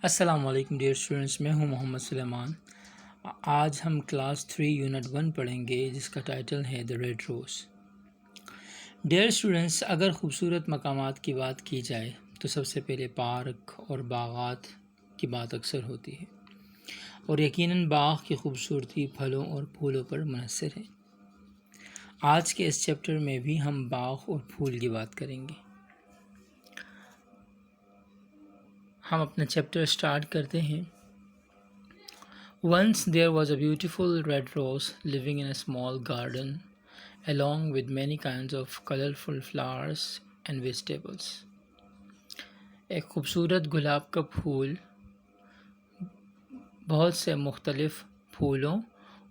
السلام علیکم dear students, میں ہوں محمد سلیمان۔ آج ہم کلاس 3 یونٹ 1 پڑھیں گے جس کا ٹائٹل ہے دا ریڈ روز۔ ڈیئر اسٹوڈنٹس، اگر خوبصورت مقامات کی بات کی جائے تو سب سے پہلے پارک اور باغات کی بات اکثر ہوتی ہے، اور یقیناً باغ کی خوبصورتی پھلوں اور پھولوں پر منحصر ہے۔ آج کے اس چیپٹر میں بھی ہم باغ اور پھول کی بات کریں گے۔ ہم اپنا چیپٹر سٹارٹ کرتے ہیں۔ Once there was a beautiful red rose living in a small garden along with many kinds of colorful flowers and vegetables. ایک خوبصورت گلاب کا پھول بہت سے مختلف پھولوں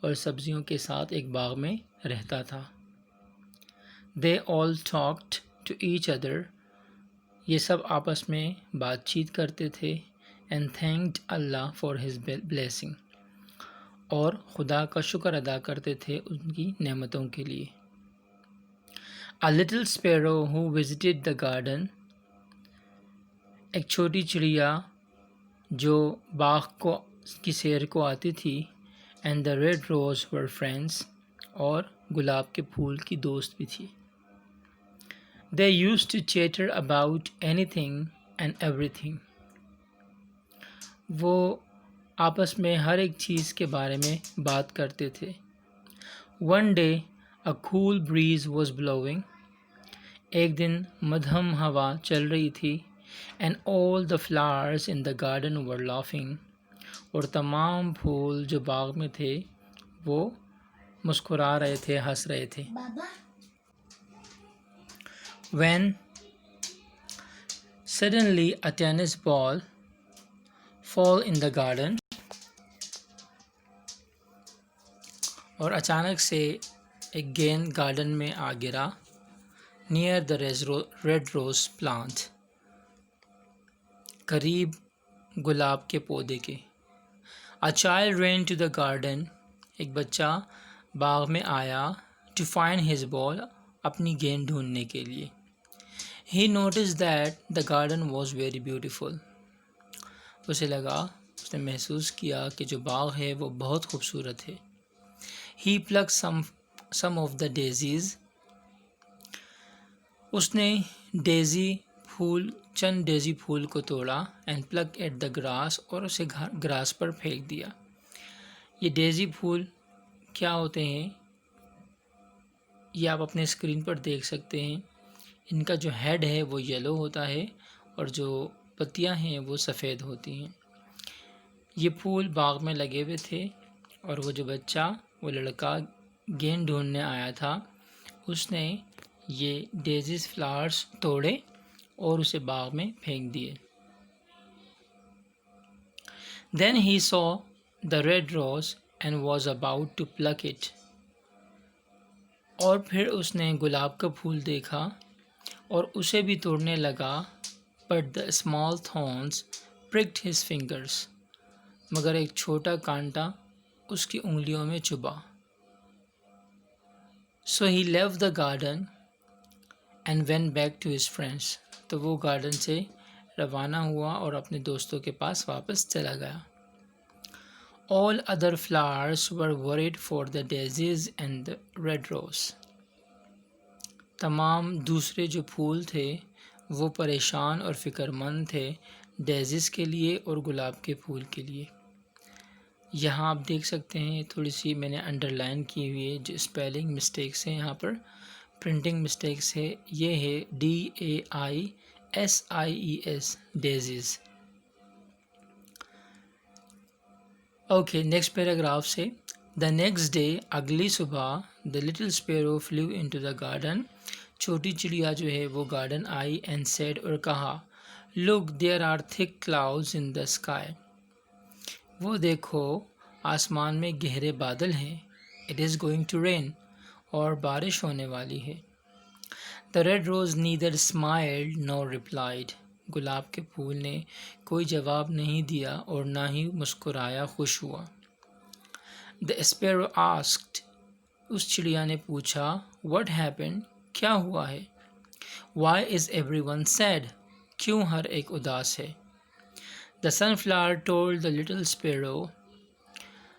اور سبزیوں کے ساتھ ایک باغ میں رہتا تھا۔ They all talked to each other. یہ سب آپس میں بات چیت کرتے تھے and thanked Allah for his blessing. اور خدا کا شکر ادا کرتے تھے ان کی نعمتوں کے لیے۔ A little sparrow who visited the garden. ایک چھوٹی چڑیا جو باغ کی سیر کو آتی تھی and the red rose were friends. اور گلاب کے پھول کی دوست بھی تھی۔ They used to chatter about anything and everything. وہ آپس میں ہر ایک چیز کے بارے میں بات کرتے تھے۔ One day a cool breeze was blowing. ایک دن مدھم ہوا چل رہی تھی and all the flowers in the garden were laughing. اور تمام پھول جو باغ میں تھے وہ مسکرا رہے تھے، ہنس رہے تھے۔ When suddenly a tennis ball fell in the garden. اور اچانک سے ایک گیند گارڈن میں آ گرا near the red rose plant. قریب گلاب کے پودے کے۔ A child ran to the garden. ایک بچہ باغ میں آیا to find his ball. اپنی گیند ڈھونڈنے کے لیے۔ He noticed that the garden was very beautiful. اس نے محسوس کیا کہ جو باغ ہے وہ بہت خوبصورت ہے۔ He plucked some of the daisies. اس نے چند ڈیزی پھول کو توڑا and plucked at the grass. اور اسے گراس پر پھینک دیا۔ یہ ڈیزی پھول کیا ہوتے ہیں یہ آپ اپنے اسکرین پر دیکھ سکتے ہیں۔ ان کا جو ہیڈ ہے وہ یلو ہوتا ہے اور جو پتیاں ہیں وہ سفید ہوتی ہیں۔ یہ پھول باغ میں لگے ہوئے تھے اور وہ لڑکا گیند ڈھونڈنے آیا تھا، اس نے یہ ڈیزیز فلاورز توڑے اور اسے باغ میں پھینک دیے۔ Then he saw the red rose and was about to pluck it. اور پھر اس نے گلاب کا پھول دیکھا اور اسے بھی توڑنے لگا but the small thorns pricked his fingers. مگر ایک چھوٹا کانٹا اس کی انگلیوں میں چبھا۔ So he left the garden and went back to his friends. تو وہ گارڈن سے روانہ ہوا اور اپنے دوستوں کے پاس واپس چلا گیا۔ All other flowers were worried for the daisies and the red rose. تمام دوسرے جو پھول تھے وہ پریشان اور فکر مند تھے ڈیزیز کے لیے اور گلاب کے پھول کے لیے۔ یہاں آپ دیکھ سکتے ہیں تھوڑی سی میں نے انڈر لائن کی ہوئی ہے، جو اسپیلنگ مسٹیکس ہیں یہاں پر، پرنٹنگ مسٹیکس ہے، یہ ہے DAISIES disease. Okay, next paragraph سے The next day اگلی صبح the little sparrow flew into the garden. چھوٹی چڑیا جو ہے وہ گارڈن آئی and said اور کہا Look, there are thick clouds in the sky. وہ دیکھو آسمان میں گہرے بادل ہیں۔ It is going to rain. اور بارش ہونے والی ہے۔ The red rose neither smiled nor replied. گلاب کے پھول نے کوئی جواب نہیں دیا اور نہ ہی مسکرایا خوش ہوا۔ The sparrow asked. اس چڑیا نے پوچھا What happened? کیا ہوا ہے؟ Why is everyone sad? کیوں ہر ایک اداس ہے؟ The sunflower told the little sparrow.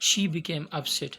She became upset,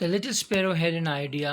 The little sparrow had an idea.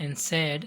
And said,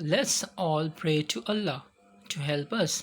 Let's all pray to Allah to help us.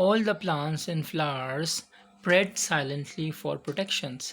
All the plants and flowers prayed silently for protections.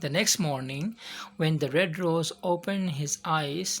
The next morning, when the red rose opened his eyes,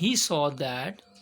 he saw that,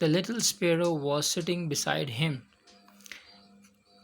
the little sparrow was sitting beside him,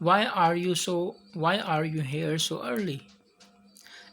Why are you here so early?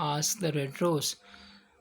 Asked the red rose.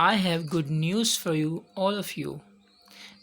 I have good news for you, all of you.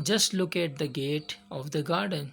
Just look at the gate of the garden.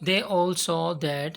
They all saw that,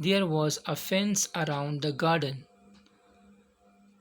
there was a fence around the garden,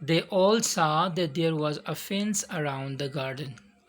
They all saw that there was a fence around the garden.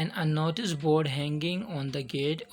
And a notice board hanging on the gate,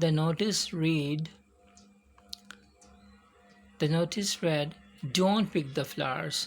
The notice read, Don't pick the flowers.